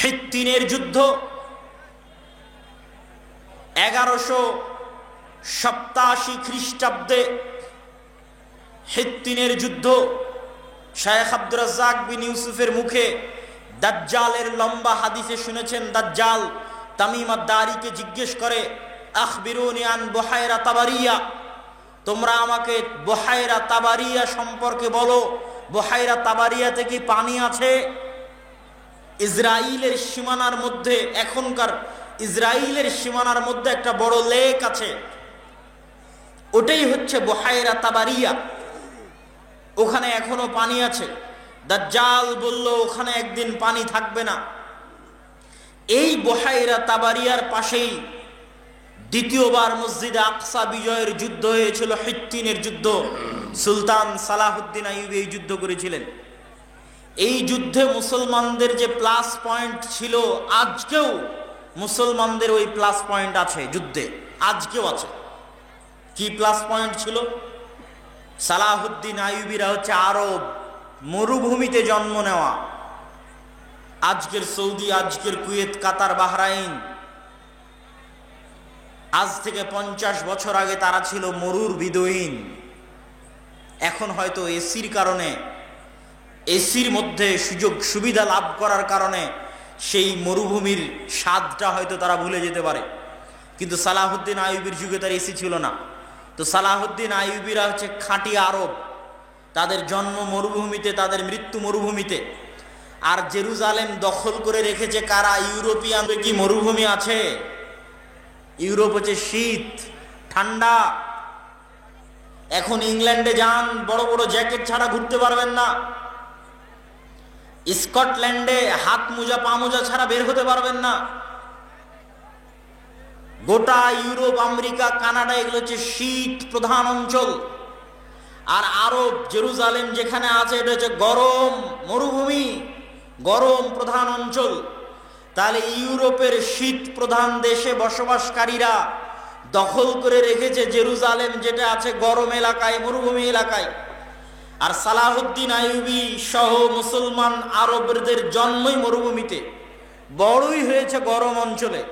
হিত্তিনের যুদ্ধ 1187 খ্রিস্টাব্দে হিত্তিনের যুদ্ধ। শায়েখ আব্দুর রাজ্জাক বিন ইউসুফের মুখে দাজ্জালের লম্বা হাদিসে শুনেছেন। দাজ্জাল তামিম আদ-দারিকে জিজ্ঞেস করে, আখবিরুনি আন বুহায়রা তাবারিয়া, তোমরা আমাকে বুহায়রা তাবারিয়া সম্পর্কে বলো, বুহায়রা তাবারিয়াতে কি পানি আছে? ইসরায়েলের সীমানার মধ্যে, এখনকার ইসরায়েলের সীমানার মধ্যে একটা বড় লেক আছে, ওটাই হচ্ছে বুহায়রা তাবারিয়া, ওখানে এখনো পানি আছে। দাজ্জাল বলল, ওখানে একদিন পানি থাকবে না। এই বুহায়রা তাবারিয়ার পাশেই দ্বিতীয়বার মসজিদে আকসা বিজয়ের যুদ্ধ হয়েছিল, হিত্তিনের যুদ্ধ। সুলতান সালাহুদ্দিন আইয়ুবী এই যুদ্ধ করেছিলেন। এই যুদ্ধে মুসলমানদের যে প্লাস পয়েন্ট ছিল, আজকেও মুসলমানদের ওই প্লাস পয়েন্ট আছে যুদ্ধে, আজকেও আছে। কি প্লাস পয়েন্ট ছিল? সালাহুদ্দিন আইয়ুবীরা হচ্ছে আরব, মরুভূমিতে জন্ম নেওয়া। আজকের সৌদি, আজকের কুয়েত, কাতার, বাহরাইন, আজ থেকে 50 বছর আগে তারা ছিল মরুর বিদয়ীন। এখন হয়তো এসির কারণে, এসির মধ্যে সুযোগ সুবিধা লাভ করার কারণে সেই মরুভূমির স্বাদটা হয়তো তারা ভুলে যেতে পারে, কিন্তু সালাহুদ্দিন আইয়ুবীর যুগে তার এসি ছিল না। তো সালাহুদ্দিন আইয়ুবীরা হচ্ছে খাঁটি আরব, তাদের জন্ম মরুভূমিতে, তাদের মৃত্যু মরুভূমিতে। আর জেরুজালেম দখল করে রেখেছে কারা? ইউরোপিয়ান। কি মরুভূমি আছে? ইউরোপ হচ্ছে শীত, ঠান্ডা। এখন ইংল্যান্ডে যান, বড় বড় জ্যাকেট ছাড়া ঘুরতে পারবেন না। স্কটল্যান্ডে হাত মোজা পা মোজা ছাড়া বের হতে পারবেন না। গোটা ইউরোপ, আমেরিকা, কানাডা এগুলো হচ্ছে শীত প্রধান অঞ্চল। আর আরব, জেরুজালেম যেখানে আছে, এটা হচ্ছে গরম মরুভূমি, গরম প্রধান অঞ্চল। তাহলে ইউরোপের শীত প্রধান দেশে বসবাসকারীরা দখল করে রেখেছে জেরুজালেম, যেটা আছে গরম এলাকায়, মরুভূমি এলাকায়। আর সালাহুদ্দিন আইয়ুবী সহ মুসলমান আরবদের জন্মই মরুভূমিতে, বড়ই হয়েছে গরম অঞ্চলে।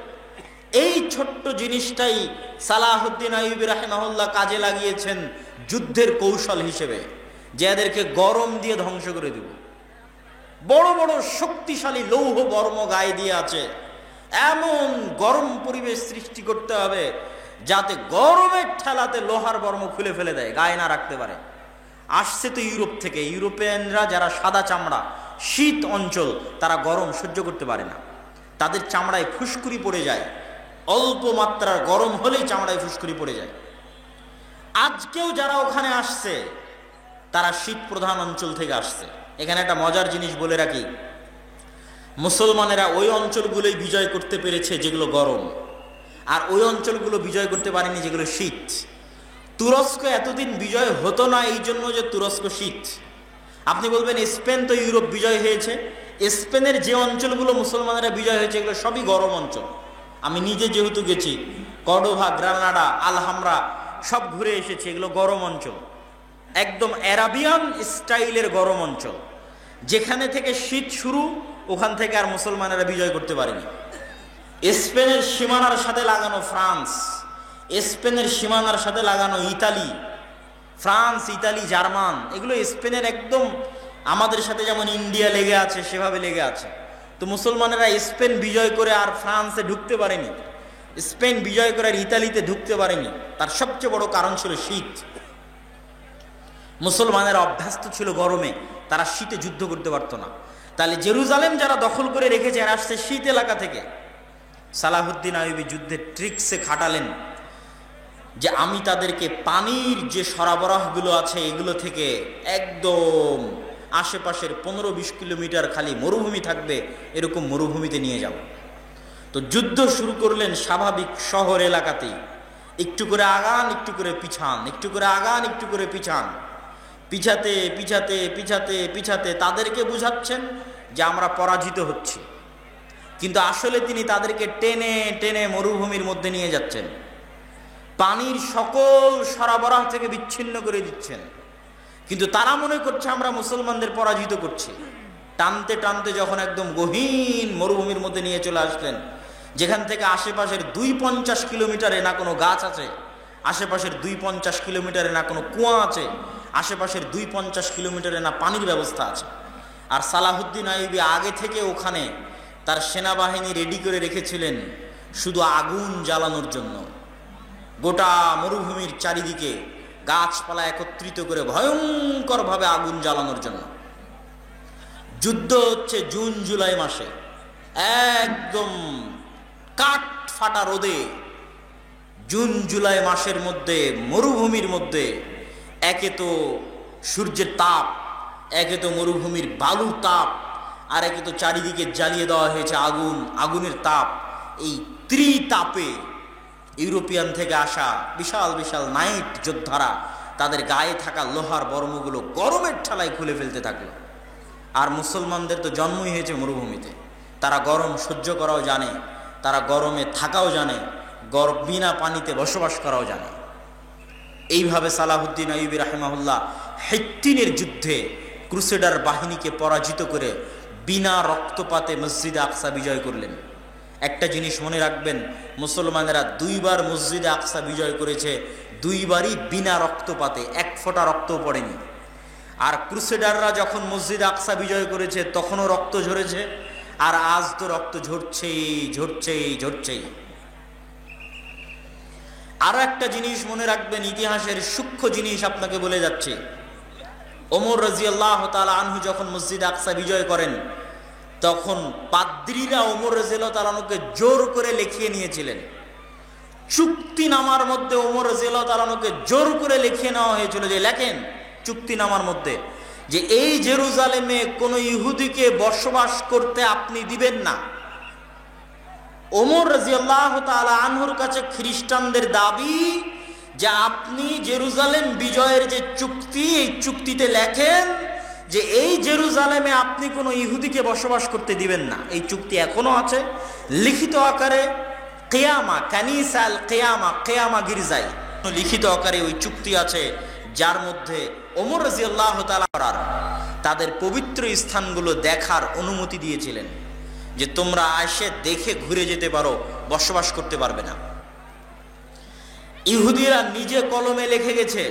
এই ছোট্ট জিনিসটাই সালাহুদ্দিন আইয়ুবী রাহিমাহুল্লাহ কাজে লাগিয়েছেন যুদ্ধের কৌশল হিসেবে, যে এদেরকে গরম দিয়ে ধ্বংস করে দেব। বড় বড় শক্তিশালী লৌহ বর্ম গায়ে দিয়ে আছে, এমন গরম পরিবেশ সৃষ্টি করতে হবে যাতে গরমের ঠেলাতে লোহার বর্ম খুলে ফেলে দেয়, গায়ে না রাখতে পারে। আসছে তো ইউরোপ থেকে। ইউরোপিয়ানরা যারা সাদা চামড়া, শীত অঞ্চল, তারা গরম সহ্য করতে পারে না, তাদের চামড়ায় ফুসকুড়ি পড়ে যায়, অল্প মাত্রার গরম হলেই চামড়ায় ফুসকুড়ি পড়ে যায়। আজকেও যারা ওখানে আসছে তারা শীত প্রধান অঞ্চল থেকে আসছে। এখানে একটা মজার জিনিস বলে রাখি, মুসলমানেরা ওই অঞ্চলগুলোই বিজয় করতে পেরেছে যেগুলো গরম, আর ওই অঞ্চলগুলো বিজয় করতে পারেনি যেগুলো শীত। তুরস্ক এতদিন বিজয় হতো না এই জন্য যে তুরস্ক শীত। আপনি বলবেন স্পেন তো ইউরোপ বিজয় হয়েছে। স্পেনের যে অঞ্চলগুলো মুসলমানেরা বিজয় হয়েছে এগুলো সবই গরম অঞ্চল। আমি নিজে যেহেতু গেছি, কর্ডোভা, গ্রানাডা, আলহামরা সব ঘুরে এসেছি, এগুলো গরম অঞ্চল, একদম অ্যারাবিয়ান স্টাইলের গরম অঞ্চল। যেখানে থেকে শীত শুরু, ওখান থেকে আর মুসলমানেরা বিজয় করতে পারেনি। স্পেনের সীমানার সাথে লাগানো ফ্রান্স, স্পেনের সীমানার সাথে লাগানো ইতালি, ফ্রান্স, ইতালি, জার্মান, এগুলো স্পেনের একদম আমাদের সাথে যেমন ইন্ডিয়া লেগে আছে সেভাবে লেগে আছে। তো মুসলমানেরা স্পেন বিজয় করে আর ফ্রান্সে ঢুকতে পারেনি, স্পেন বিজয় করে আর ইতালিতে ঢুকতে পারেনি। তার সবচেয়ে বড় কারণ ছিল শীত। মুসলমানেরা অভ্যস্ত ছিল গরমে, তারা শীতে যুদ্ধ করতে পারতো না। তাহলে জেরুজালেম যারা দখল করে রেখেছে এরা আসছে শীত এলাকা থেকে। সালাহুদ্দিন আইয়ুবী যুদ্ধের ট্রিক্সে খাটালেন যে আমি তাদেরকে পানির যে সরবরাহগুলো আছে এগুলো থেকে একদম আশেপাশের 15-20 কিলোমিটার খালি মরুভূমি থাকবে, এরকম মরুভূমিতে নিয়ে যাব। তো যুদ্ধ শুরু করলেন স্বাভাবিক শহর এলাকাতেই, একটু করে আগান, একটু করে পিছান, একটু করে আগান, একটু করে পিছান, পিছাতে পিছাতে পিছাতে পিছাতে তাদেরকে বুঝাচ্ছেন যে আমরা পরাজিত হচ্ছি, কিন্তু আসলে তিনি তাদেরকে টেনে টেনে মরুভূমির মধ্যে নিয়ে যাচ্ছেন, পানির সকল সরবরাহ থেকে বিচ্ছিন্ন করে দিচ্ছেন। কিন্তু তারা মনে করছে আমরা মুসলমানদের পরাজিত করছি। টানতে টানতে যখন একদম গহীন মরুভূমির মধ্যে নিয়ে চলে আসলেন, যেখান থেকে আশেপাশের 250 কিলোমিটারে না কোনো গাছ আছে, আশেপাশের 250 কিলোমিটারে না কোনো কুয়া আছে, আশেপাশের 250 কিলোমিটারে না পানির ব্যবস্থা আছে। আর সালাহুদ্দিন আইয়ুবী আগে থেকে ওখানে তার সেনাবাহিনী রেডি করে রেখেছিলেন শুধু আগুন জ্বালানোর জন্য। গোটা মরুভূমির চারিদিকে গাছপালা একত্রিত করে ভয়ঙ্করভাবে আগুন জ্বালানোর জন্য। যুদ্ধ হচ্ছে জুন জুলাই মাসে, একদম কাঠ ফাটা রোদে জুন জুলাই মাসের মধ্যে মরুভূমির মধ্যে একে তো সূর্যের তাপ, একে তো মরুভূমির বালুর তাপ, আর একে তো চারিদিকে জ্বালিয়ে দেওয়া হয়েছে আগুন, আগুনের তাপ। এই ত্রিতাপে ইউরোপিয়ান থেকে আসা বিশাল বিশাল নাইট যোদ্ধারা তাদের গায়ে থাকা লোহার বর্মগুলো গরমের ঠালায় খুলে ফেলতে থাকলো। আর মুসলমানদের তো জন্মই হয়েছে মরুভূমিতে, তারা গরম সহ্য করাও জানে, তারা গরমে থাকাও জানে, বিনা পানিতে বসবাস করাও জানে। এইভাবে সালাহুদ্দিন আইয়ুবী রাহিমাহুল্লাহ হিত্তিনের যুদ্ধে ক্রুসেডার বাহিনীকে পরাজিত করে বিনা রক্তপাতে মসজিদে আকসা বিজয় করলেন। একটা জিনিস মনে রাখবেন, মুসলমানেরা 2 বার মসজিদে আকসা বিজয় করেছে, 2 বারই বিনা রক্তপাতে, এক ফোঁটা রক্তও পড়েনি। আর ক্রুসেডাররা যখন মসজিদে আকসা বিজয় করেছে তখনও রক্ত ঝরেছে, আর আজ তো রক্ত ঝরছেই ঝরছেই ঝরছেই। আরো একটা জিনিস মনে রাখবেন, ইতিহাসের সূক্ষ্ম জিনিস আপনাকে বলে যাচ্ছে। ওমর রাদিয়াল্লাহু তাআলা আনহু যখন মসজিদে আকসা বিজয় করেন তখন পাদ্রীরা ওমর রাদিয়াল্লাহু তাআলা আনহুকে জোর করে লিখিয়ে নিয়েছিলেন। চুক্তিনামার মধ্যে ওমর রাদিয়াল্লাহু তাআলা আনহুকে জোর করে লিখিয়ে নেওয়া হয়েছিল যে লেখেন চুক্তিনামার মধ্যে যে এই জেরুজালেমে কোনো ইহুদিকে বসবাস করতে আপনি দিবেন না। ওমর রাদিয়াল্লাহু তাআলা আনহুর কাছে খ্রিস্টানদের দাবি যে আপনি জেরুজালেম বিজয়ের যে চুক্তি, এই চুক্তিতে লেখেন যে এই জেরুজালেমে আপনি কোনো ইহুদিকে বসবাস করতে দিবেন না। এই চুক্তি এখনো আছে লিখিত আকারে, কিয়ামা কানিসা আল কিয়ামা, কিয়ামা গির্জায় লিখিত আকারে ওই চুক্তি আছে, যার মধ্যে ওমর রাদিয়াল্লাহু তাআলা তাদের পবিত্র স্থানগুলো দেখার অনুমতি দিয়েছিলেন যে তোমরা এসে দেখে ঘুরে যেতে পারো, বসবাস করতে পারবে না। ইহুদিরা নিজে কলমে লিখে গেছে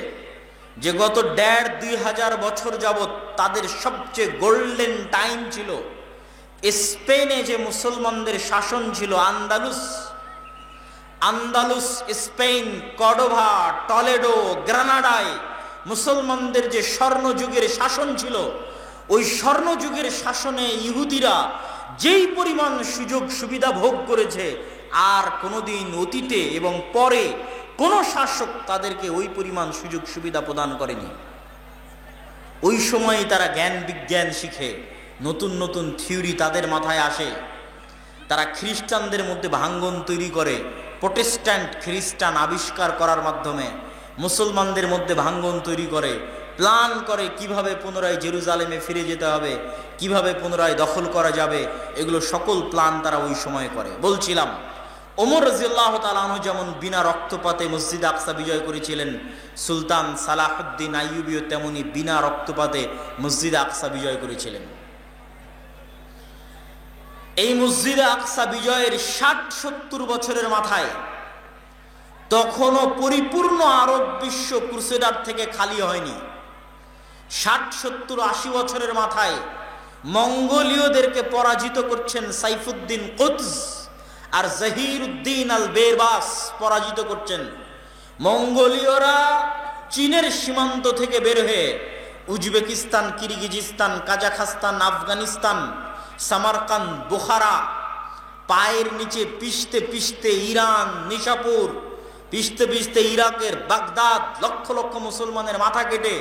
যে গত 1,500-2,000 বছর যাবৎ তাদের সবচেয়ে গোল্ডেন টাইম ছিল স্পেনে যে মুসলমানদের শাসন ছিল, আন্দালুস, স্পেন, কর্ডোভা, টলেডো, গ্রানাডায় মুসলমানদের যে স্বর্ণযুগের শাসন ছিল, ওই স্বর্ণযুগের শাসনে ইহুদিরা যেই পরিমাণ সুযোগ সুবিধা ভোগ করেছে আর কোনোদিন অতীতে এবং পরে কোন শাসক তাদেরকে ওই পরিমাণ সুযোগ সুবিধা প্রদান করেনি। ওই সময় তারা জ্ঞান বিজ্ঞান শিখে, নতুন নতুন থিওরি তাদের মাথায় আসে, তারা খ্রিস্টানদের মধ্যে ভাঙ্গন তৈরি করে, প্রোটেস্ট্যান্ট খ্রিস্টান আবিষ্কার করার মাধ্যমে মুসলমানদের মধ্যে ভাঙ্গন তৈরি করে, প্ল্যান করে কিভাবে পুনরায় জেরুজালেমে ফিরে যেতে হবে, কিভাবে পুনরায় দখল করা যাবে, এগুলো সকল প্ল্যান তারা ওই সময় করে। বলছিলাম ওমর রাদিয়াল্লাহু তাআলা আনহু যেমন বিনা রক্তপাতে মসজিদ আকসা বিজয় করেছিলেন, সুলতান সালাহুদ্দিন আইয়ুবীও তেমনি বিনা রক্তপাতে মসজিদ আকসা বিজয় করেছিলেন। এই মসজিদ আকসা বিজয়ের 60-70 বছরের মাথায় তখনও পরিপূর্ণ আরব বিশ্ব ক্রুসেডার থেকে খালি হয়নি। 60-70-80 বছরের মাথায় মঙ্গোলীয়দেরকে পরাজিত করছেন সাইফুদ্দিন কুতজ, আর জহিরউদ্দিন আল বেরবাস পরাজিত করছেন। মঙ্গোলীয়রা চীনের সীমান্ত থেকে বের হয়ে Uzbekistan, Kyrgyzstan, Kazakhstan, Afghanistan, Samarkand, Bukhara পায়ের নিচে পিষতে পিষতে ইরান, নিশাপুর পিষতে পিষতে ইরাকের বাগদাদ, লক্ষ লক্ষ মুসলমানের মাথা কেটে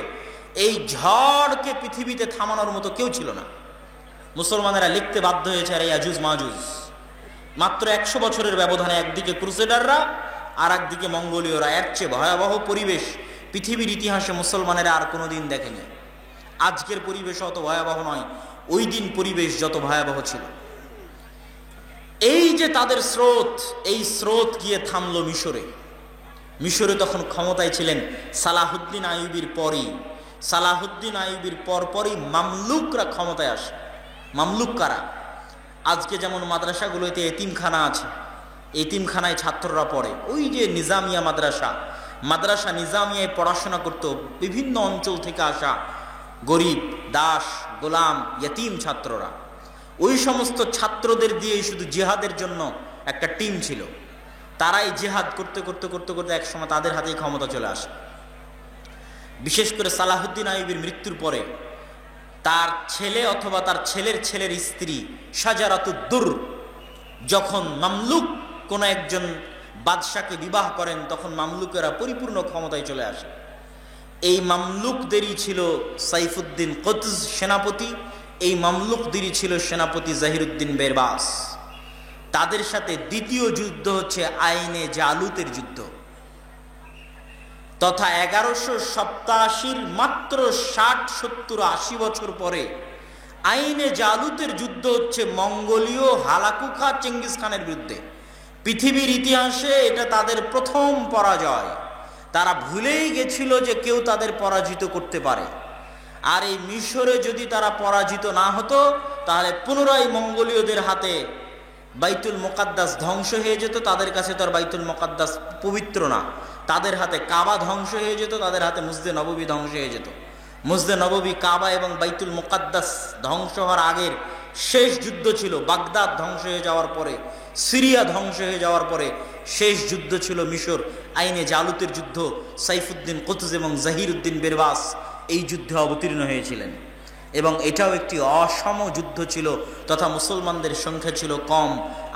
এই ঝড়কে পৃথিবীতে থামানোর মতো কেউ ছিল না। মুসলমানেরা লিখতে বাধ্য হয়েছে আর ইয়াজুজ মাজুজ। মাত্র 100 বছরের ব্যবধানে একদিকে ক্রুসেডাররা আর একদিকে মঙ্গোলীয়রা। এর চেয়ে ভয়াবহ পরিবেশ পৃথিবীর ইতিহাসে মুসলমানেরা আর কোনোদিন দেখেনি। আজকের পরিবেশ অত ভয়াবহ নয়, ওই দিন পরিবেশ যত ভয়াবহ ছিল। এই যে তাদের স্রোত, এই স্রোত গিয়ে থামলো মিশরে। মিশরে তখন ক্ষমতায় ছিলেন সালাহুদ্দিন আইয়ুবীর পরই, সালাহুদ্দিন আইয়ুবীর পরপরই মামলুকরা ক্ষমতায় আসে। মামলুক কারা? আজকে যেমন মাদ্রাসাগুলোতে এতিমখানা আছে, এতিমখানায় ছাত্ররা পড়ে, ওই যে নিজামিয়া মাদ্রাসা নিজামিয়ায় পড়াশোনা করত বিভিন্ন অঞ্চল থেকে আসা গরিব, দাস, গোলাম, ইয়তিম ছাত্ররা। ওই সমস্ত ছাত্রদের দিয়েই শুধু জিহাদের জন্য একটা টিম ছিল। তারাই জিহাদ করতে করতে করতে করতে একসময় তাদের হাতেই ক্ষমতা চলে আসে। বিশেষ করে সালাহুদ্দিন আইয়ুবীর মৃত্যুর পরে তার ছেলে অথবা তার ছেলের ছেলের স্ত্রী শাজারাতুদ্দুর যখন মামলুক কোন একজন বাদশাকে বিবাহ করেন, তখন মামলুকেরা পরিপূর্ণ ক্ষমতায় চলে আসে। এই মামলুকদেরই ছিল সাইফুদ্দিন কতজ সেনাপতি, এই মামলুকদেরই ছিল সেনাপতি জহিরুদ্দিন বেরবাস। তাদের সাথে দ্বিতীয় যুদ্ধ হচ্ছে আইনে জালুতের যুদ্ধ, তথা 1187 মাত্র 60-70-80 বছর পরে আইনে জালুতের যুদ্ধ হচ্ছে মঙ্গোলীয় হালাকু খা চেঙ্গিস খানের বিরুদ্ধে। পৃথিবীর ইতিহাসে এটা তাদের প্রথম পরাজয়। তারা ভুলেই গেছিল যে কেউ তাদের পরাজিত করতে পারে। আর এই মিশরে যদি তারা পরাজিত না হতো, তাহলে পুনরায় মঙ্গোলীয়দের হাতে বাইতুল মুকাদ্দাস ধ্বংস হয়ে যেত। তাদের কাছে তো আর বাইতুল মুকাদ্দাস পবিত্র না। তাদের হাতে কাবা ধ্বংস হয়ে যেত, তাদের হাতে মসজিদে নববী ধ্বংস হয়ে যেত। মসজিদে নববী, কাবা এবং বাইতুল মুকাদ্দাস ধ্বংস হওয়ার আগের শেষ যুদ্ধ ছিল বাগদাদ ধ্বংস হয়ে যাওয়ার পরে, সিরিয়া ধ্বংস হয়ে যাওয়ার পরে শেষ যুদ্ধ ছিল মিশর আইনে জালুতের যুদ্ধ। সাইফুদ্দিন কতজ এবং জহিরুদ্দিন বেরবাস এই যুদ্ধে অবতীর্ণ হয়েছিলেন এবং এটাও একটি অসম যুদ্ধ ছিল, তথা মুসলমানদের সংখ্যা ছিল কম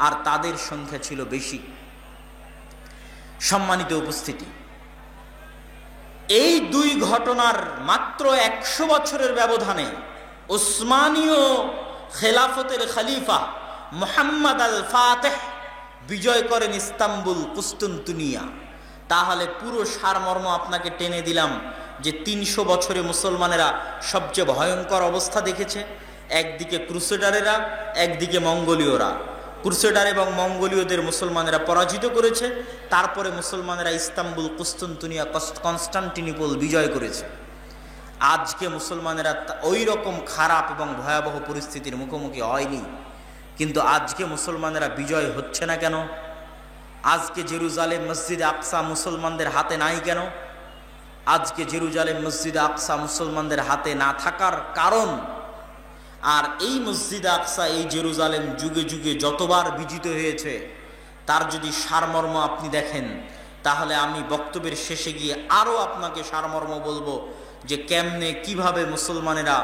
আর তাদের সংখ্যা ছিল বেশি। সম্মানিত উপস্থিতি, এই দুই ঘটনার মাত্র 100 বছরের ব্যবধানে উসমানীয় খেলাফতের খলিফা মুহাম্মদ আল ফাতেহ বিজয় করেন ইস্তাম্বুল, কুস্তুনতুনিয়া। তাহলে পুরো সারমর্ম আপনাকে টেনে দিলাম যে 300 বছরে মুসলমানেরা সবচেয়ে ভয়ঙ্কর অবস্থা দেখেছে। একদিকে ক্রুসেডারেরা, একদিকে মঙ্গোলীয়রা। ক্রুসেডার এবং মঙ্গোলীয়দের মুসলমানেরা পরাজিত করেছে, তারপরে মুসলমানেরা ইস্তাম্বুল, কুস্তুনতুনিয়া, কনস্টান্টিনোপল বিজয় করেছে। আজকে মুসলমানেরা ওই রকম খারাপ এবং ভয়াবহ পরিস্থিতির মুখোমুখি হয়নি, কিন্তু আজকে মুসলমানেরা বিজয় হচ্ছে না কেন? আজকে জেরুজালেম মসজিদে আকসা মুসলমানদের হাতে নাই কেন? আজকে জেরুজালেম মসজিদে আকসা মুসলমানদের হাতে না থাকার কারণ, আর এই মসজিদে আকসা, এই জেরুজালেম যুগে যুগে যতবার বিজিত হয়েছে, তার যদি সারমর্ম আপনি দেখেন, তাহলে আমি বক্তব্যের শেষে গিয়ে আরও আপনাকে সারমর্ম বলবো যে কেমনে কিভাবে মুসলমানেরা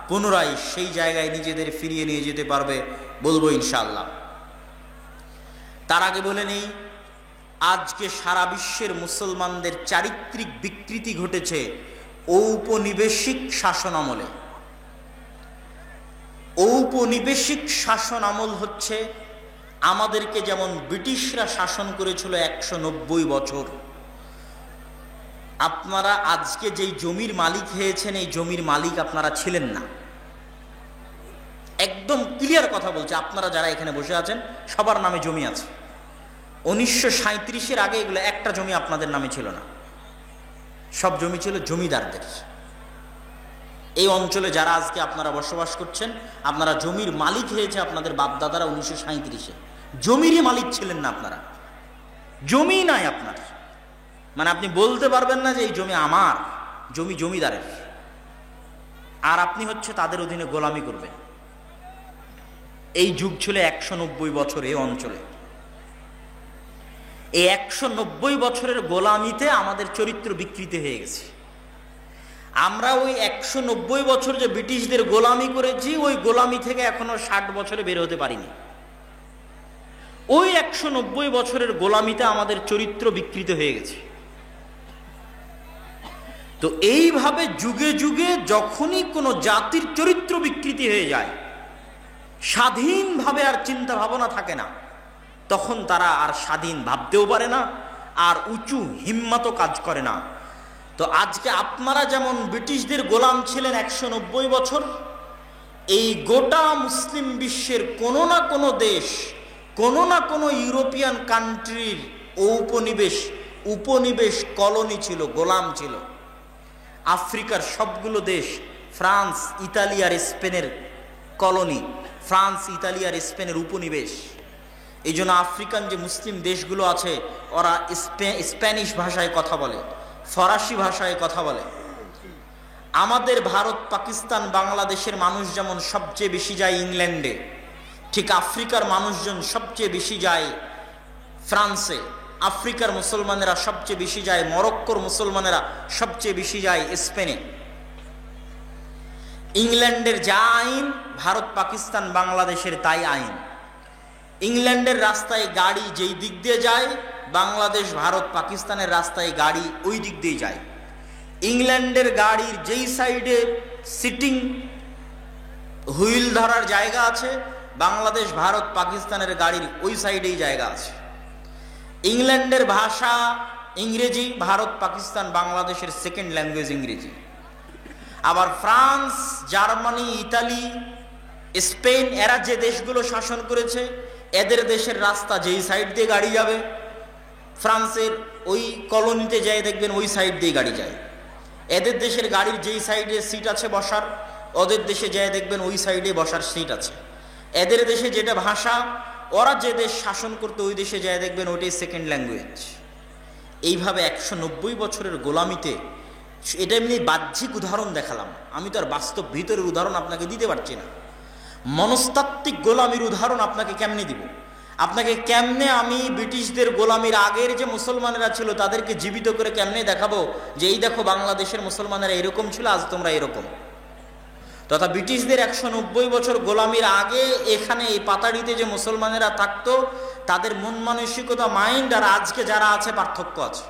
পুনরায় সেই জায়গায় নিজেদের ফিরিয়ে নিয়ে যেতে পারবে, বলবো ইনশাআল্লাহ। তার আগে বলে নেই, আজকে সারা বিশ্বের মুসলমানদের চারিত্রিক বিকৃতি ঘটেছে ঔপনিবেশিক শাসন আমলে। ঔপনিবেশিক শাসন আমল হচ্ছে আমাদেরকে যেমন ব্রিটিশরা শাসন করেছিল 190 বছর। আপনারা আজকে যেই জমির মালিক হয়েছেন, এই জমির মালিক আপনারা ছিলেন না। একদম ক্লিয়ার কথা বলছে, আপনারা যারা এখানে বসে আছেন সবার নামে জমি আছে। 1937-এর আগে এগুলো একটা জমি আপনাদের নামে ছিল না, সব জমি ছিল জমিদারদের। এই অঞ্চলে যারা আজকে আপনারা বসবাস করছেন, আপনারা জমির মালিক হয়েছে আপনাদের বাপদাদারা 1937-এ। জমিরই মালিক ছিলেন না আপনারা, জমি নাই আপনার। মানে আপনি বলতে পারবেন না যে এই জমি আমার, জমি জমিদারের, আর আপনি হচ্ছে তাদের অধীনে গোলামি করবেন। এই যুগ ছিল 190 বছর এই অঞ্চলে। এই 190 বছরের গোলামিতে আমাদের চরিত্র বিকৃতি হয়ে গেছে। আমরা ওই 190 বছর যে ব্রিটিশদের গোলামি করেছি, ওই গোলামি থেকে এখনো 60 বছরে বের হতে পারিনি। ওই 190 বছরের গোলামিতে আমাদের চরিত্র বিকৃত হয়ে গেছে। তো এইভাবে যুগে যুগে যখনই কোনো জাতির চরিত্র বিকৃতি হয়ে যায়, স্বাধীনভাবে আর চিন্তা ভাবনা থাকে না, তখন তারা আর স্বাধীন ভাবতেও পারে না, আর উঁচু হিম্মতও কাজ করে না। তো আজকে আপনারা যেমন ব্রিটিশদের গোলাম ছিলেন 190 বছর, এই গোটা মুসলিম বিশ্বের কোনো না কোনো দেশ, কোনো না কোনো ইউরোপিয়ান কান্ট্রির উপনিবেশ কলোনি ছিল, গোলাম ছিল। আফ্রিকার সবগুলো দেশ, ফ্রান্স, ইতালি আর স্পেনের কলোনি, ফ্রান্স, ইতালি আর স্পেনের উপনিবেশ। এই জন্য আফ্রিকান যে মুসলিম দেশগুলো আছে ওরা স্প্যানিশ ভাষায় কথা বলে, ফরাসি ভাষায় কথা বলে। আমাদের ভারত, পাকিস্তান, বাংলাদেশের মানুষ যেমন সবচেয়ে বেশি যায় ইংল্যান্ডে, ঠিক আফ্রিকার মানুষজন সবচেয়ে বেশি যায় ফ্রান্সে, আফ্রিকার মুসলমানেরা সবচেয়ে বেশি যায়, মরক্কোর মুসলমানেরা সবচেয়ে বেশি যায় স্পেনে। ইংল্যান্ডের যা আইন ভারত, পাকিস্তান, বাংলাদেশের তাই আইন। ইংল্যান্ডের রাস্তায় গাড়ি যেই দিক দিয়ে যায়, বাংলাদেশ, ভারত, পাকিস্তানের রাস্তায় গাড়ি ওই দিক দিয়ে যায়। ইংল্যান্ডের গাড়ির যেই সাইডে সিটিং হুইল ধরার জায়গা আছে, বাংলাদেশ, ভারত, পাকিস্তানের গাড়ির ওই সাইডেই জায়গা আছে। ইংল্যান্ডের ভাষা ইংরেজি, ভারত, পাকিস্তান, বাংলাদেশের সেকেন্ড ল্যাঙ্গুয়েজ ইংরেজি। আবার ফ্রান্স, জার্মানি, ইতালি, স্পেন এরা যে দেশগুলো শাসন করেছে, এদের দেশের রাস্তা যেই সাইড দিয়ে গাড়ি যাবে, ফ্রান্সের ওই কলোনিতে যায় দেখবেন ওই সাইড দিয়ে গাড়ি যায়। এদের দেশের গাড়ির যেই সাইডে সিট আছে বসার, ওদের দেশে যায় দেখবেন ওই সাইডে বসার সিট আছে। এদের দেশে যেটা ভাষা, ওরা যে দেশ শাসন করতে ওই দেশে যায় দেখবেন ওইটাই সেকেন্ড ল্যাঙ্গুয়েজ। এইভাবে 190 বছরের গোলামিতে, এটা এমনি বাহ্যিক উদাহরণ দেখালাম, আমি তো আর বাস্তব ভিতরের উদাহরণ আপনাকে দিতে পারছি না। মনস্তাত্ত্বিক গোলামির উদাহরণ আপনাকে কেমনে দিব? আপনাকে কেমনে আমি ব্রিটিশদের গোলামির আগের যে মুসলমানেরা ছিল তাদেরকে জীবিত করে কেমনে দেখাবো যে এই দেখো বাংলাদেশের মুসলমানেরা এরকম ছিল, আজ তোমরা এরকম। তথা ব্রিটিশদের 190 বছর গোলামির আগে এখানে এই পাতাড়িতে যে মুসলমানেরা থাকতো, তাদের মন মানসিকতা, মাইন্ড আর আজকে যারা আছে পার্থক্য আছে।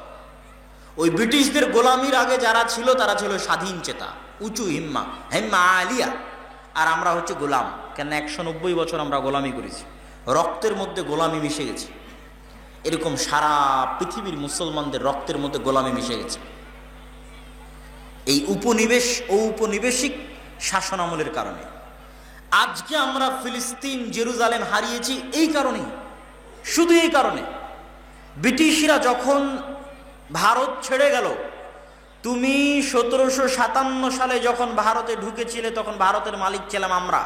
ওই ব্রিটিশদের গোলামির আগে যারা ছিল তারা ছিল স্বাধীন চেতা, উঁচু হিম্মা, হেম্মা আলিয়া। আর আমরা হচ্ছে গোলাম। কেন? 190 বছর আমরা গোলামি করেছি, রক্তের মধ্যে গোলামি মিশে গেছে। এরকম সারা পৃথিবীর মুসলমানদের রক্তের মধ্যে গোলামি মিশে গেছে এই উপনিবেশ ও উপনিবেশিক শাসন আমলের কারণে। আজকে আমরা ফিলিস্তিন, জেরুজালেম হারিয়েছি এই কারণেই, শুধু এই কারণে। ব্রিটিশরা যখন ভারত ছেড়ে গেল, তুমি 1757 সালে যখন ভারতে ঢুকেছিলে তখন ভারতের মালিক ছিলাম আমরা।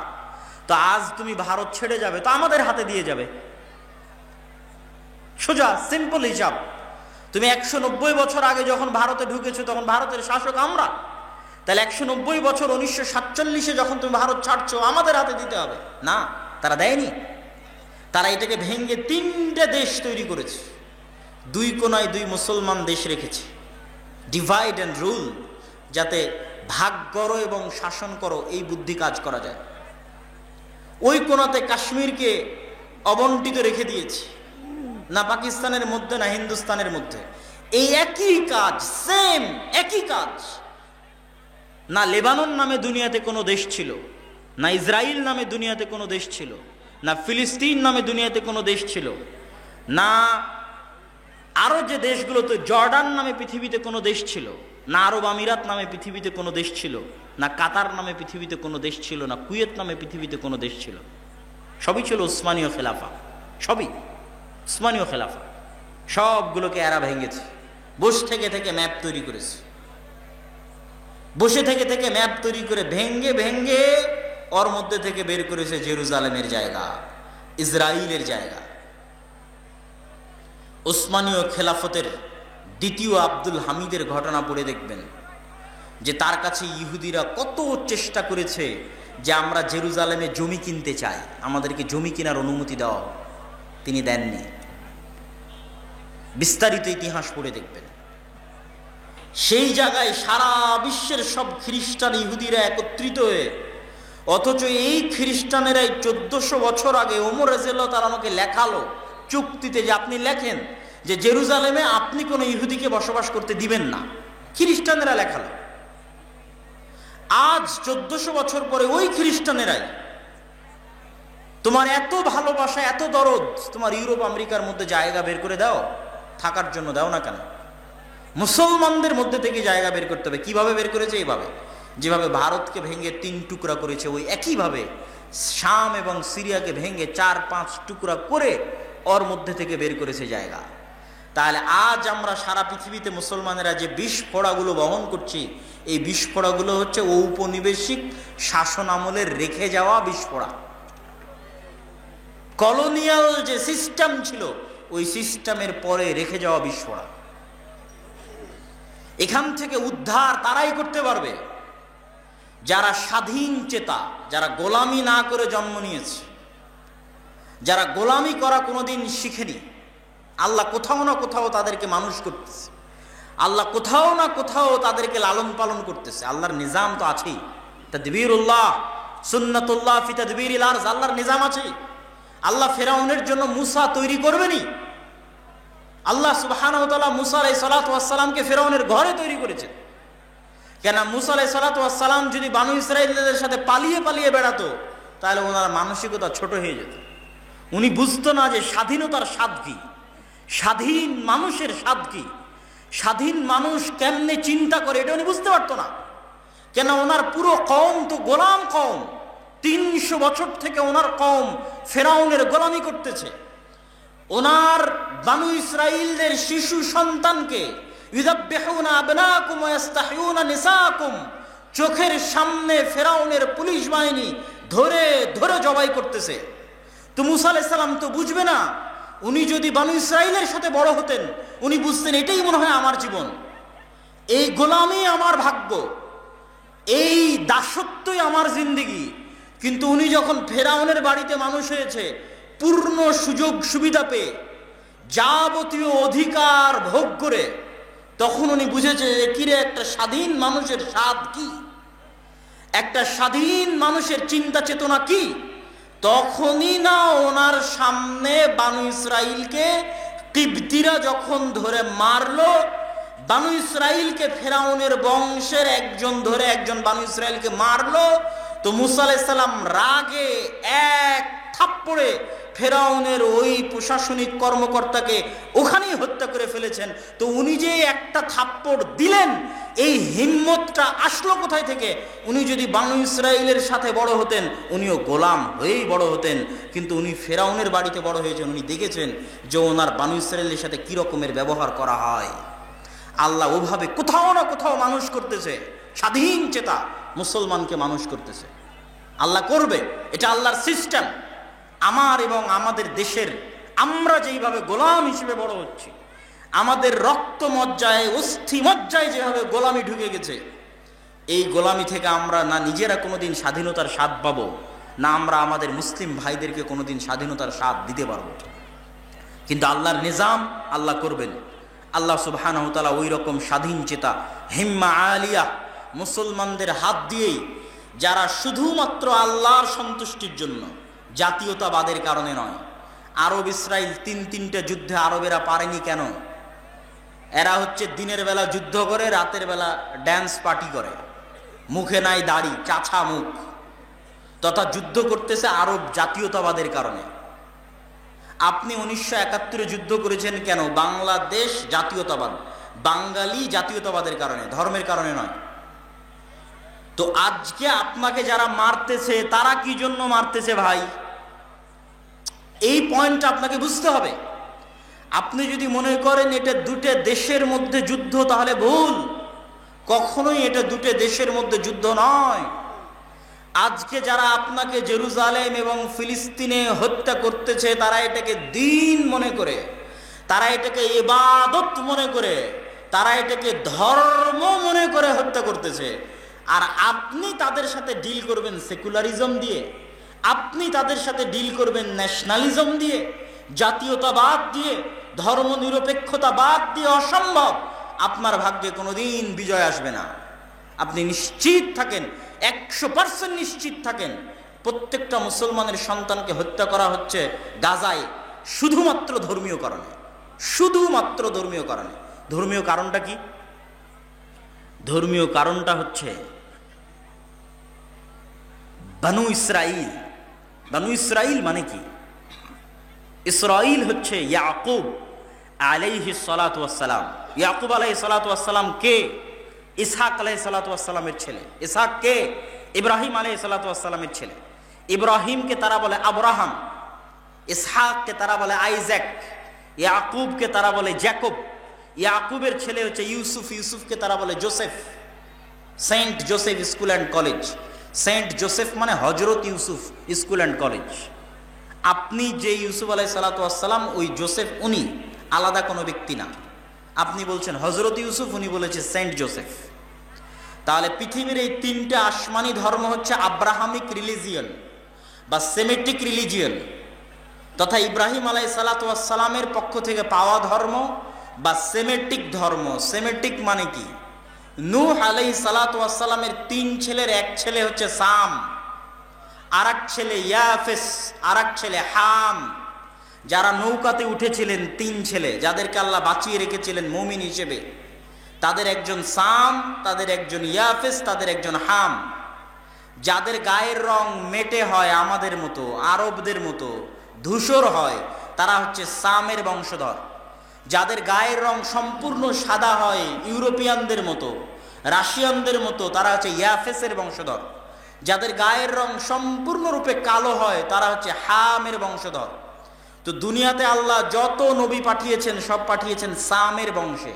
তো আজ তুমি ভারত ছেড়ে যাবে তো আমাদের হাতে দিয়ে যাবে, সোজা সিম্পল হিসাব। তুমি 190 বছর আগে যখন ভারতে ঢুকেছো তখন ভারতের শাসক আমরা, তাহলে 190 বছর 1947-এ যখন তুমি ভারত ছাড়ছো আমাদের হাতে দিতে হবে না। তারা দেয়নি, তারা এটাকে ভেঙে 3টে দেশ তৈরি করেছে, 2 কোনায় 2 মুসলমান দেশ রেখেছে। ডিভাইড অ্যান্ড রুল, যাতে ভাগ করো এবং শাসন করো এই বুদ্ধি কাজ করা যায়। ওই কোনাতে কাশ্মীরকে অবন্টিত রেখে দিয়েছে, না পাকিস্তানের মধ্যে না হিন্দুস্তানের মধ্যে। এই একই কাজ, সেম একই কাজ। না লেবানন নামে দুনিয়াতে কোনো দেশ ছিল, না ইসরায়েল নামে দুনিয়াতে কোনো দেশ ছিল, না ফিলিস্তিন নামে দুনিয়াতে কোনো দেশ ছিল, না আরো যে দেশগুলো, তো জর্ডান নামে পৃথিবীতে কোনো দেশ ছিল, না আরব আমিরাত নামে পৃথিবীতে কোনো দেশ ছিল, না কাতার নামে পৃথিবীতে কোনো দেশ ছিল, না কুয়েত নামে পৃথিবীতে কোনো দেশ ছিল। সবই ছিল উসমানীয় খেলাফা, সবই উসমানীয় খেলাফা। সবগুলোকে এরা ভেঙেছে, বসে থেকে থেকে ম্যাপ তৈরি করেছে, বসে থেকে থেকে ম্যাপ তৈরি করে ভেঙ্গে ভেঙ্গে ওর মধ্যে থেকে বের করেছে জেরুজালেমের জায়গা, ইসরায়েলের জায়গা। উসমানীয় খেলাফতের দ্বিতীয় আব্দুল হামিদের ঘটনা পড়ে দেখবেন যে তার কাছে ইহুদিরা কত চেষ্টা করেছে যে আমরা জেরুজালেমে জমি কিনতে চাই, আমাদেরকে জমি কেনার অনুমতি দেওয়া। তিনি দেননি। বিস্তারিত ইতিহাস পড়ে দেখবেন। সেই জায়গায় সারা বিশ্বের সব খ্রিস্টান ইহুদিরা একত্রিত হয়ে, অথচ এই খ্রিস্টানেরাই 1400 বছর আগে ওমর রাদিয়াল্লাহু তাআলা আমাকে লেখালো চুক্তিতে যে আপনি লেখেন যে জেরুজালেমে আপনি কোনো ইহুদিকে বসবাস করতে দিবেন না। খ্রিস্টানেরা লেখালো। আজ 1400 বছর পরে ওই খ্রিস্টানেরাই তোমার এত ভালোবাসা, এত দরদ, তোমার ইউরোপ আমেরিকার মধ্যে জায়গা বের করে দাও, থাকার জন্য দাও না কেন? মুসলমানদের মধ্যে থেকে জায়গা বের করতে হবে। কিভাবে বের করেছে? এইভাবে, যেভাবে ভারতকে ভেঙে 3 টুকরা করেছে, ওই একইভাবে শাম এবং সিরিয়াকে ভেঙে 4-5 টুকরা করে ওর মধ্যে থেকে বের করেছে জায়গা। তাহলে আজ আমরা সারা পৃথিবীতে মুসলমানেরা যে বিস্ফোড়াগুলো বহন করছি, এই বিস্ফোড়াগুলো হচ্ছে ঔপনিবেশিক শাসন আমলের রেখে যাওয়া বিস্ফোড়া। কলোনিয়াল যে সিস্টেম ছিল ওই সিস্টেমের পরে রেখে যাওয়া বিস্ফোড়া। এখান থেকে উদ্ধার তারাই করতে পারবে যারা স্বাধীন চেতা, যারা গোলামি না করে জন্ম নিয়েছে, যারা গোলামি করা কোনোদিন শিখেনি। আল্লাহ কোথাও না কোথাও তাদেরকে মানুষ করতেছে, আল্লাহ কোথাও না কোথাও তাদেরকে লালন পালন করতেছে। আল্লাহর নিজাম তো আছেই, তাদবীরুল্লাহ সুন্নাতুল্লাহ ফি তাদবীরিল আরজ, আল্লাহর নিজাম আছে। আল্লাহ ফেরাউনের জন্য মুসা তৈরি করবেনি। আল্লাহ সুবহানাহু ওয়া তাআলা মুসা আলাইহিস সালাতু ওয়াস সালামকে ফেরাউনের ঘরে তৈরি করেছেন। কেন মুসা আলাইহিস সালাতু ওয়াস সালাম যদি বানু ইসরাঈলদের সাথে পালিয়ে পালিয়ে বেড়াতো তাহলে ওনার মানসিকতা ছোট হয়ে যেত। উনি বুঝতো না যে স্বাধীনতার স্বাদ কি, স্বাধীন মানুষের স্বাদ কি, স্বাধীন মানুষ কেমনে চিন্তা করে এটা উনি বুঝতে পারতো না। কেন ওনার পুরো কওম তো গোলাম কওম, 300 বছর থেকে ওনার কওম ফেরাউনের গোলামি করতেছে। ওনার বানু ইসরাঈলদের শিশু সন্তানকে ইউযাব্বিহুনা আবনাকুম ওয়া ইস্তাহয়ুনা নিসাকুম, চোখের সামনে ফেরাউনের পুলিশ বাহিনী ধরে ধরে জবাই করতেছে। তো মুসা আলাইহিস সালাম তো বুঝবে না। উনি যদি বানু ইসরাঈলের সাথে বড় হতেন উনি বুঝতেন এটাই মনে হয় আমার জীবন, এই গোলামি আমার ভাগ্য, এই দাসত্বই আমার জিন্দেগি। কিন্তু উনি যখন ফেরাউনের বাড়িতে মানুষ হয়েছে, পূর্ণ সুযোগ সুবিধা পেয়ে যাবতীয় অধিকার ভোগ করে, তখন উনি বুঝেছে কিরে একটা স্বাধীন মানুষের স্বাদ কি, একটা স্বাধীন মানুষের চিন্তা চেতনা কি। তখনই না ওনার সামনে বানু ইসরাঈলকে কিবতীরা যখন ধরে মারলো, বানু ইসরাঈলকে ফেরাউনের বংশের একজন ধরে একজন বানু ইসরাঈলকে মারলো, তো মুসা আলাইহিস সালাম রাগে এক থাপ্পড়ে ফেরাউনের ওই প্রশাসনিক কর্মকর্তাকে ওখানেই হত্যা করে ফেলেছেন। তো উনি যে একটা থাপ্পড় দিলেন, এই হিম্মতটা আসলো কোথায় থেকে? উনি যদি বানু ইসরাঈলের সাথে বড় হতেন উনিও গোলাম হয়েই বড় হতেন, কিন্তু উনি ফেরাউনের বাড়িতে বড় হয়েছেন। উনি দেখেছেন যে ওনার বানু ইসরাঈলের সাথে কি রকমের ব্যবহার করা হয়। আল্লাহ ওভাবে কোথাও না কোথাও মানুষ করতেছে, স্বাধীন চেতা মুসলমানকে মানুষ করতেছে। আল্লাহ করবে, এটা আল্লাহর সিস্টেম। আমার এবং আমাদের দেশের আমরা যেইভাবে গোলাম হিসেবে বড় হচ্ছি, আমাদের রক্ত মজ্জায় অস্থি মজ্জায় যেভাবে গোলামি ঢুকে গেছে, এই গোলামি থেকে আমরা না নিজেরা কোনোদিন স্বাধীনতার স্বাদ পাবো, না আমরা আমাদের মুসলিম ভাইদেরকে কোনোদিন স্বাধীনতার স্বাদ দিতে পারবো। কিন্তু আল্লাহর নিজাম আল্লাহ করবেন। আল্লাহ সুবহানাহু ওয়া তাআলা ওই রকম স্বাধীন চেতা হিম্মা আলিয়া মুসলমানদের হাত দিয়েই, যারা শুধুমাত্র আল্লাহর সন্তুষ্টির জন্য, জাতীয়তাবাদের কারণে নয়। আরব ইসরাইল 3-3টে যুদ্ধে আরবেরা পারেনি কেন? এরা হচ্ছে দিনের বেলা যুদ্ধ করে, রাতের বেলা ড্যান্স পার্টি করে, মুখে নাই দাড়ি, চাছা মুখ, তথা যুদ্ধ করতেছে আরব জাতীয়তাবাদের কারণে। আপনি 1971 যুদ্ধ করেছেন কেন? বাংলাদেশ জাতীয়তাবাদ, বাঙালি জাতীয়তাবাদের কারণে, ধর্মের কারণে নয়। তো আজকে আপনাকে যারা মারতেছে তারা কি জন্য মারতেছে ভাই? এই পয়েন্টটা আপনাকে বুঝতে হবে। আপনি যদি মনে করেন এটা দুটো দেশের মধ্যে যুদ্ধ, তাহলে ভুল। কখনোই এটা দুটো দেশের মধ্যে যুদ্ধ নয়। আজকে যারা আপনাকে জেরুজালেম এবং ফিলিস্তিনে হত্যা করতেছে তারা এটাকে দ্বীন মনে করে, তারা এটাকে ইবাদত মনে করে, তারা এটাকে ধর্ম মনে করে হত্যা করতেছে। আর আপনি তাদের সাথে ডিল করবেন সেকুলারিজম দিয়ে, আপনি তাদের সাথে ডিল করবেন ন্যাশনালিজম দিয়ে, জাতীয়তাবাদ দিয়ে, ধর্মনিরপেক্ষতাবাদ দিয়ে। অসম্ভব। আপনার ভাগ্যে কোনোদিন বিজয় আসবে না। আপনি নিশ্চিত থাকেন, 100% নিশ্চিত থাকেন, প্রত্যেকটা মুসলমানের সন্তানকে হত্যা করা হচ্ছে গাজায় শুধুমাত্র ধর্মীয় কারণে, শুধুমাত্র ধর্মীয় কারণে। ধর্মীয় কারণটা কি? ধর্মীয় কারণটা হচ্ছে বানু ইসরাঈল। বানু ইসরাঈল মানে কি? ইসরাঈল হচ্ছে ইয়াকুব আলাইহিস সালাতু ওয়াস সালাম। ইয়াকুব আলাইহিস সালাতু ওয়াস সালাম কে? ইসহাক আলাইহিস সালাতু ওয়াস সালামের ছেলে। ইসহাক কে? ইব্রাহিম আলাইহিস সালাতু ওয়াস সালামের ছেলে। ইব্রাহিমকে তারা বলে আব্রাহাম, ইসহাককে তারা বলে আইজ্যাক, ইয়াকুবকে তারা বলে জ্যাকব, ইয়াকুবের ছেলে হচ্ছে ইউসুফ, ইউসুফকে তারা বলে Joseph. Saint Joseph school and college, Saint Joseph মানে Hazrat Yusuf school and college. আপনি যে ইউসুফ আলাইহিসসালাতু ওয়াসসালাম, ওই জোসেফ উনি, আলাদা কোনো ব্যক্তি না। আপনি বলছেন হজরত ইউসুফ, উনি বলেছে সেন্ট জোসেফ। তাহলে পৃথিবীর এই তিনটা আসমানি ধর্ম হচ্ছে আব্রাহামিক রিলিজিয়ন বা সেমেটিক রিলিজিয়ন, তথা ইব্রাহিম আলাইহিসসালাতু ওয়াসসালামের পক্ষ থেকে পাওয়া ধর্ম বা সেমেটিক ধর্ম। সেমেটিক মানে কি? নূহ আলাইহিসসালাতু ওয়াসসালামের 3 ছেলের এক ছেলে হচ্ছে সাম, আর এক ছেলে ইয়াফেস, আর এক ছেলে হাম। যারা নৌকাতে উঠেছিলেন 3 ছেলে, যাদেরকে আল্লাহ বাঁচিয়ে রেখেছিলেন মুমিন হিসেবে, তাদের একজন সাম, তাদের একজন ইয়াফেস, তাদের একজন হাম। যাদের গায়ের রং মেটে হয় আমাদের মতো, আরবদের মতো ধূসর হয়, তারা হচ্ছে সামের বংশধর। যাদের গায়ের রং সম্পূর্ণ সাদা হয় ইউরোপিয়ানদের মতো, রাশিয়ানদের মতো, তারা হচ্ছে ইয়াফেসের বংশধর। যাদের গায়ের রং সম্পূর্ণরূপে কালো হয়, তারা হচ্ছে হামের বংশধর। তো দুনিয়াতে আল্লাহ যত নবী পাঠিয়েছেন সব পাঠিয়েছেন সামের বংশে।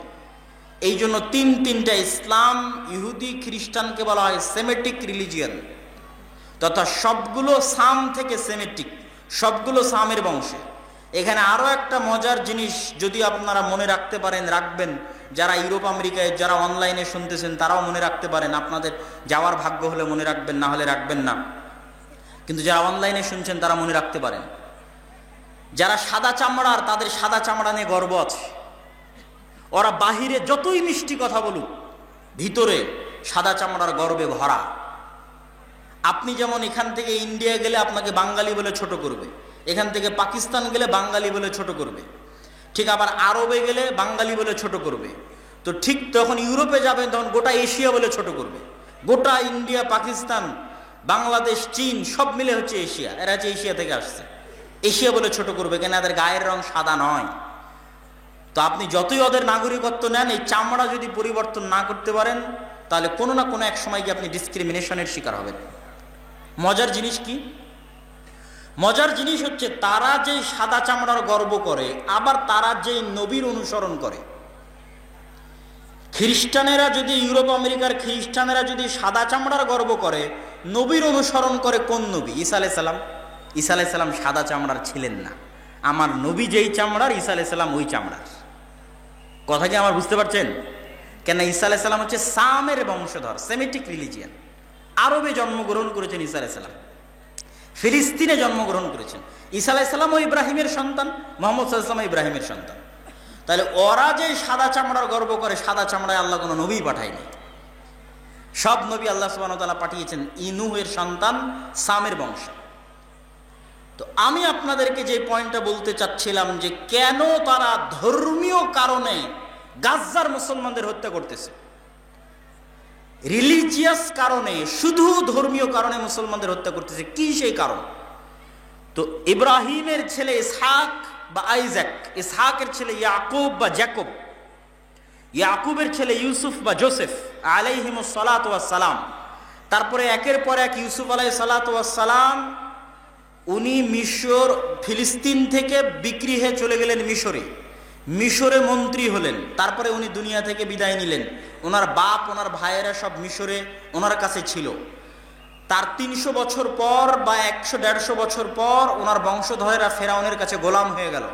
এই জন্য তিনটা ইসলাম, ইহুদি, খ্রিস্টানকে বলা হয় সেমেটিক রিলিজিয়ন, তথা সবগুলো সাম থেকে সেমেটিক, সবগুলো সামের বংশে। এখানে আরো একটা মজার জিনিস যদি আপনারা মনে রাখতে পারেন, রাখবেন। যারা ইউরোপ আমেরিকায়, যারা অনলাইনে শুনতেছেন, তারাও মনে রাখতে পারেন। আপনাদের যাওয়ার ভাগ্য হলে মনে রাখবেন, না হলে রাখবেন না। কিন্তু যারা অনলাইনে শুনছেন তারা মনে রাখতে পারেন। যারা সাদা চামড়ার, তাদের সাদা চামড়া নিয়ে গর্ব আছে। ওরা বাহিরে যতই মিষ্টি কথা বলুক, ভিতরে সাদা চামড়ার গর্বে ভরা। আপনি যেমন এখান থেকে ইন্ডিয়া গেলে আপনাকে বাঙালি বলে ছোট করবে, এখান থেকে পাকিস্তান গেলে বাঙালি বলে ছোট করবে, ঠিক আবার আরবে গেলে বাঙালি বলে ছোট করবে। তো ঠিক তখন ইউরোপে যাবেন, তখন গোটা এশিয়া বলে ছোট করবে। গোটা ইন্ডিয়া, পাকিস্তান, বাংলাদেশ, চীন সব মিলে হচ্ছে এশিয়া। এরা হচ্ছে এশিয়া থেকে আসছে, এশিয়া বলে ছোট করবে, কেন এদের গায়ের রং সাদা নয়। তো আপনি যতই ওদের নাগরিকত্ব নেন, এই চামড়া যদি পরিবর্তন না করতে পারেন, তাহলে কোনো না কোনো এক সময় গিয়ে আপনি ডিসক্রিমিনেশনের শিকার হবেন। মজার জিনিস কি? মজার জিনিস হচ্ছে তারা যে সাদা চামড়ার গর্ব করে, আবার তারা যে নবীর অনুসরণ করে। খ্রিস্টানেরা যদি, ইউরোপ আমেরিকার খ্রিস্টানেরা যদি সাদা চামড়ার গর্ব করে, নবীর অনুসরণ করে কোন নবী? ঈসা আলাইহিস সালাম। ঈসা আলাইহিস সালাম সাদা চামড়ার ছিলেন না। আমার নবী যেই চামড়ার, ঈসা আলাইহিস সালাম ওই চামড়ার। কথা কি আমার বুঝতে পারছেন? কেন ঈসা আলাইহিস সালাম হচ্ছে সামের বংশধর, সেমিটিক রিলিজিয়ান। আরবে জন্মগ্রহণ করেছেন ঈসা আলাইহিস সালাম, ফিলিস্তিনে জন্মগ্রহণ করেছেন। ঈসা আলাইহিস সালাম ও ইব্রাহিমের সন্তান, মুহাম্মদ সাল্লাল্লাহু আলাইহি ওয়াসাল্লাম ইব্রাহিমের সন্তান। তাহলে ওরা যে সাদা চামড়ার গর্ব করে, সাদা চামড়ায় আল্লাহ কোনো নবী পাঠায়নি। সব নবী আল্লাহ সুবহানাহু ওয়া তাআলা পাঠিয়েছেন নূহের সন্তান, সামের বংশ। তো আমি আপনাদেরকে যে পয়েন্টটা বলতে চাচ্ছিলাম, যে কেন তারা ধর্মীয় কারণে গাজ্জার মুসলমানদের হত্যা করতেছে। রিলিজিয়াস কারণে, শুধু ধর্মীয় কারণে মুসলমানদের হত্যা করতেছে। কি সেই কারণ? তো ইব্রাহিমের ছেলে ইসহাক বা আইজাক, ইসহাকের ছেলে ইয়াকুব বা জ্যাকব, ইয়াকুবের ছেলে ইউসুফ বা জোসেফ আলাইহিমুস সালাতু ওয়াস সালাম। তারপরে একের পর এক ইউসুফ আলাইহিস সালাতু ওয়াস সালাম, উনি মিশর, ফিলিস্তিন থেকে বিক্রি হয়ে চলে গেলেন মিশরে, মিশরে মন্ত্রী হলেন। তারপরে উনি দুনিয়া থেকে বিদায় নিলেন। ওনার বাপ, ওনার ভাইয়েরা সব মিশরে ওনার কাছে ছিল। তার 300 বছর পর বা 100-150 বছর পর ওনার বংশধরেরা ফেরাউনের কাছে গোলাম হয়ে গেল।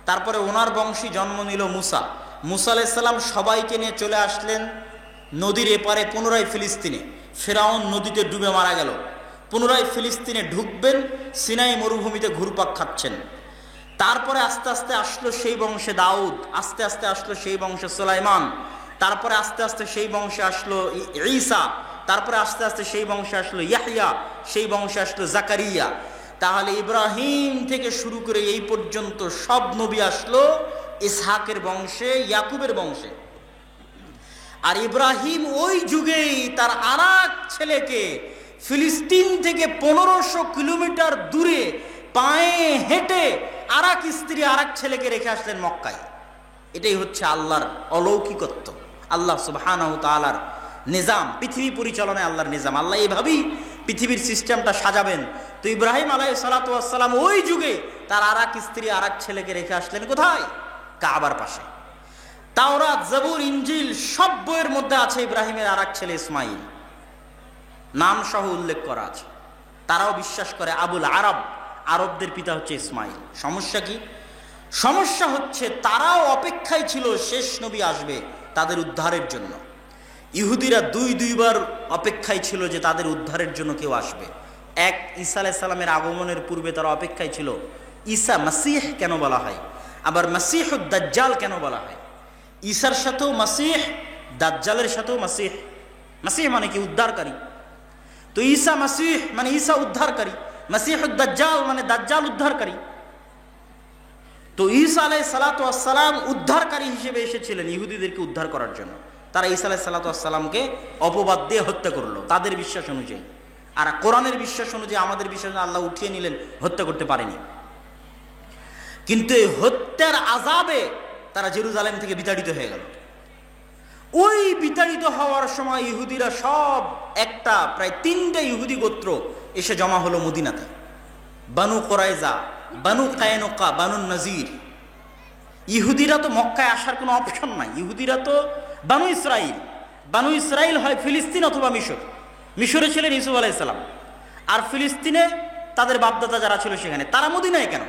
তারপরে ওনার বংশী জন্ম নিল মুসা। মুসা আলাইহিস সালাম সবাইকে নিয়ে চলে আসলেন নদীর এপারে, পুনরায় ফিলিস্তিনে। ফেরাউন নদীতে ডুবে মারা গেল। পুনরায় ফিলিস্তিনে ঢুকবেন, সিনাই মরুভূমিতে ঘুরপাক খাচ্ছেন। তারপরে আস্তে আস্তে আসলো সেই বংশে দাউদ, আস্তে আস্তে আসলো সেই বংশে সুলাইমান, তারপরে আস্তে আস্তে সেই বংশে আসলো ঈসা, তারপরে আস্তে আস্তে সেই বংশে আসলো ইয়াহইয়া, সেই বংশে আসলো জাকারিয়া। তাহলে ইব্রাহিম থেকে শুরু করে এই পর্যন্ত সব নবী আসলো ইসহাকের বংশে, ইয়াকুবের বংশে। আর ইব্রাহিম ওই যুগেই তার আরেক ছেলেকে ফিলিস্তিন থেকে 1500 কিলোমিটার দূরে পায়ে হেঁটে আরেক স্ত্রী, আরেক ছেলেকে রেখে আসলেন মক্কায়। এটাই হচ্ছে আল্লাহর অলৌকিকত্ব, আল্লাহ সুবহানাহু ওয়া তাআলার নিজাম, পৃথিবী পরিচালনায় আল্লাহর নিজাম। আল্লাহ এইভাবেই পৃথিবীর সিস্টেমটা সাজাবেন। তো ইব্রাহিম আলাইহিস সালাতু ওয়াস সালাম ওই যুগে তার আরেক স্ত্রী, আরেক ছেলেকে রেখে আসলেন কোথায়? কাবার পাশে। তাওরাত, জাবুর, ইনজিল সব বইয়ের মধ্যে আছে ইব্রাহিমের আর এক ছেলে ইসমাইল, নাম সহ উল্লেখ করা আছে। তারাও বিশ্বাস করে আবুল আরব, আরবদের পিতা হচ্ছে ইসমাইল। সমস্যা কি? সমস্যা হচ্ছে তারাও অপেক্ষায় ছিল শেষ নবী আসবে তাদের উদ্ধারের জন্য। ইহুদিরা দুইবার অপেক্ষায় ছিল যে তাদের উদ্ধারের জন্য কেউ আসবে। এক, ঈসা আলাইহিস সালামের আগমনের পূর্বে তারা অপেক্ষায় ছিল ঈসা মাসিহ কেন বলা হয়, আবার মাসিহুদ দাজ্জাল কেন বলা হয়। ঈসার সাথেও মাসিহ, দাজ্জালের সাথেও মাসিহ। মাসিহ মানে কি? উদ্ধারকারী। তো ঈসা মাসিহ মানে ঈসা উদ্ধারকারী, মাসিহুদ দাজ্জাল মানে দাজ্জাল উদ্ধারকারী। তো ঈসা আলাইহিস সালাতু ওয়াস সালাম উদ্ধারকারী হিসেবে এসেছিলেন ইহুদিদেরকে উদ্ধার করার জন্য। তারা ঈসা আলাইহিস সালাতু ওয়াস সালামকে অপবাদ দিয়ে হত্যা করলো তাদের বিশ্বাস অনুযায়ী। আর কোরআনের বিশ্বাস অনুযায়ী, আমাদের বিশ্বাস আল্লাহ উঠিয়ে নিলেন, হত্যা করতে পারেনি। কিন্তু এই হত্যার আযাবে তারা জেরুজালেম থেকে বিতাড়িত হয়ে গেল। ওই বিতাড়িত হওয়ার সময় ইহুদিরা সব একটা প্রায় 3টে ইহুদি গোত্র এসে জমা হলো মদিনাতে। বানু কুরাইজা, বানু কায়নুকা, বানু নাজির। ইহুদিরা তো মক্কায় আসার কোনো অপশন নাই। ইহুদিরা তো বানু ইসরাইল। বানু ইসরাইল হয় ফিলিস্তিন অথবা মিশর। মিশরে ছিলেন ইউসুফ আলাইহিস সালাম, আর ফিলিস্তিনে তাদের বাপদাদা যারা ছিল সেখানে। তারা মদিনায় কেন?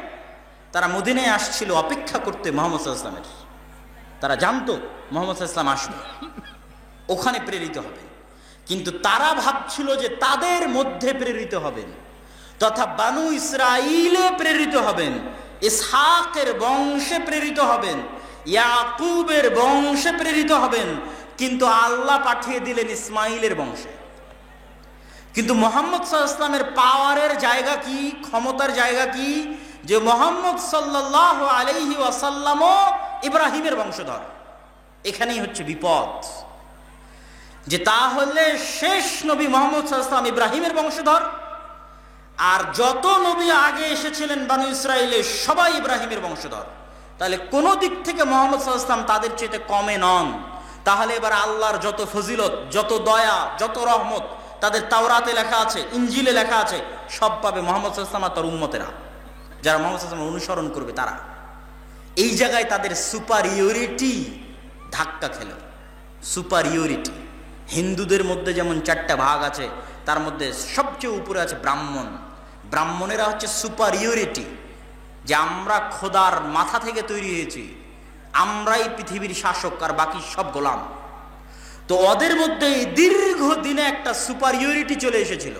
তারা মদিনায় আসছিল অপেক্ষা করতে মুহাম্মদ সাল্লাল্লাহু আলাইহি ওয়াসাল্লামের। তারা জানতো মুহাম্মদ সাল্লাল্লাহু আলাইহি ওয়াসাল্লাম আসবে, ওখানে প্রেরিত হবে। কিন্তু তারা ভাবছিল যে তাদের মধ্যে প্রেরিত হবেন, তথা বানু ইসরাইলে প্রেরিত হবেন, ইসহাকের বংশে প্রেরিত হবেন, ইয়াকুবের বংশে প্রেরিত হবেন। কিন্তু আল্লাহ পাঠিয়ে দিলেন ইসমাইলের বংশে। কিন্তু মুহাম্মদ সাল্লাল্লাহু আলাইহি ওয়াসাল্লামের পাওয়ারের জায়গা কি, ক্ষমতার জায়গা কি, যে মুহাম্মদ সাল্লাল্লাহু আলাইহি ওয়াসাল্লামও ইব্রাহিমের বংশধর। এখানেই হচ্ছে বিপদ, যে তাহলে শেষ নবী মুহাম্মদ সাল্লাল্লাহু আলাইহি ওয়াসাল্লাম ইব্রাহিমের বংশধর, আর যত নবী আগে এসেছিলেন বানু ইসরাইলে সবাই ইব্রাহিমের বংশধর। তাহলে কোন দিক থেকে মুহাম্মদ সাল্লাল্লাহু আলাইহি ওয়াসাল্লাম তাদের চেয়ে কমে নন। তাহলে এবার আল্লাহর যত ফজিলত, যত দয়া, যত রহমত তাদের তাওরাতে লেখা আছে, ইনজিলে লেখা আছে, সব পাবে মুহাম্মদ সাল্লাল্লাহু আলাইহি ওয়াসাল্লাম আর তার উম্মতেরা, যারা মুহাম্মদ সাল্লাল্লাহু আলাইহি ওয়াসাল্লাম অনুসরণ করবে তারা। এই জায়গায় তাদের সুপারিয়রিটি ধাক্কা খেল। সুপারিয়রিটি। হিন্দুদের মধ্যে যেমন 4টা ভাগ আছে, তার মধ্যে সবচেয়ে উপরে আছে ব্রাহ্মণ। ব্রাহ্মণেরা হচ্ছে সুপারিয়রিটি, যে আমরা খোদার মাথা থেকে তৈরি হয়েছি, আমরাই পৃথিবীর শাসক আর বাকি সব গোলাম। তো ওদের মধ্যে দীর্ঘদিনে একটা সুপারিয়রিটি চলে এসেছিল।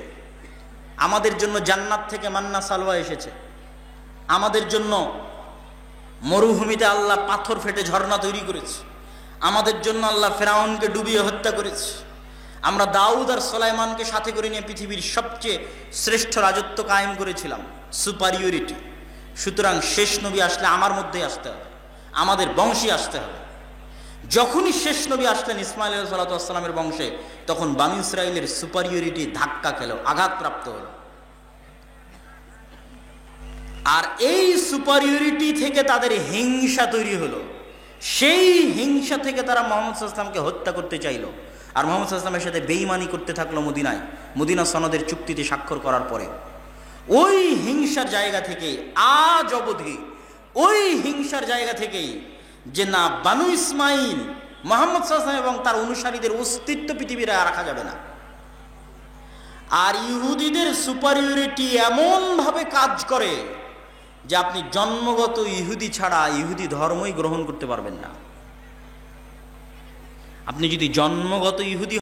আমাদের জন্য জান্নাত থেকে মান্না সালওয়া এসেছে, আমাদের জন্য মরুভূমিতে আল্লাহ পাথর ফেটে ঝর্ণা তৈরি করেছে, আমাদের জন্য আল্লাহ ফেরাউনকে ডুবিয়ে হত্যা করেছে, আমরা দাউদ আর সুলাইমানকে সাথে করে নিয়ে পৃথিবীর সবচেয়ে শ্রেষ্ঠ রাজত্ব কায়েম করেছিলাম। সুপারিয়রিটি। সুতরাং শেষ নবী আসলে আমার মধ্যেই আসতে হবে, আমাদের বংশে আসতে হবে। যখনই শেষ নবী আসলেন ইসমাইল আলাইহিস সালাতু ওয়াস সালামের বংশে, তখন বানু ইসরাইলের সুপারিয়রিটি ধাক্কা খেল, আঘাতপ্রাপ্ত হল। আর এই সুপারিয়রিটি থেকে তাদের হিংসা তৈরি হলো। সেই হিংসা থেকে তারা মুহাম্মদ সাল্লাল্লাহু আলাইহি ওয়াসাল্লামকে হত্যা করতে চাইল। আর মুহাম্মদ সাল্লাল্লাহু আলাইহি ওয়াসাল্লামের সাথে বেঈমানি করতে থাকলো মদিনায়, মদিনা সনদের চুক্তিতে স্বাক্ষর করার পরে। ওই হিংসার জায়গা থেকে আজ অবধি, ওই হিংসার জায়গা থেকেই যে না, বানু ইসমাইল, মুহাম্মদ সাল্লাল্লাহু আলাইহি ওয়াসাল্লাম এবং তার অনুসারীদের অস্তিত্ব পৃথিবীতে রাখা যাবে না। আর ইহুদিদের সুপারিয়রিটি এমন ভাবে কাজ করে যে আপনি জন্মগত ইহুদি ছাড়া ইহুদি ধর্মই গ্রহণ করতে পারবেন না। আপনি যদি জন্মগত ইহুদি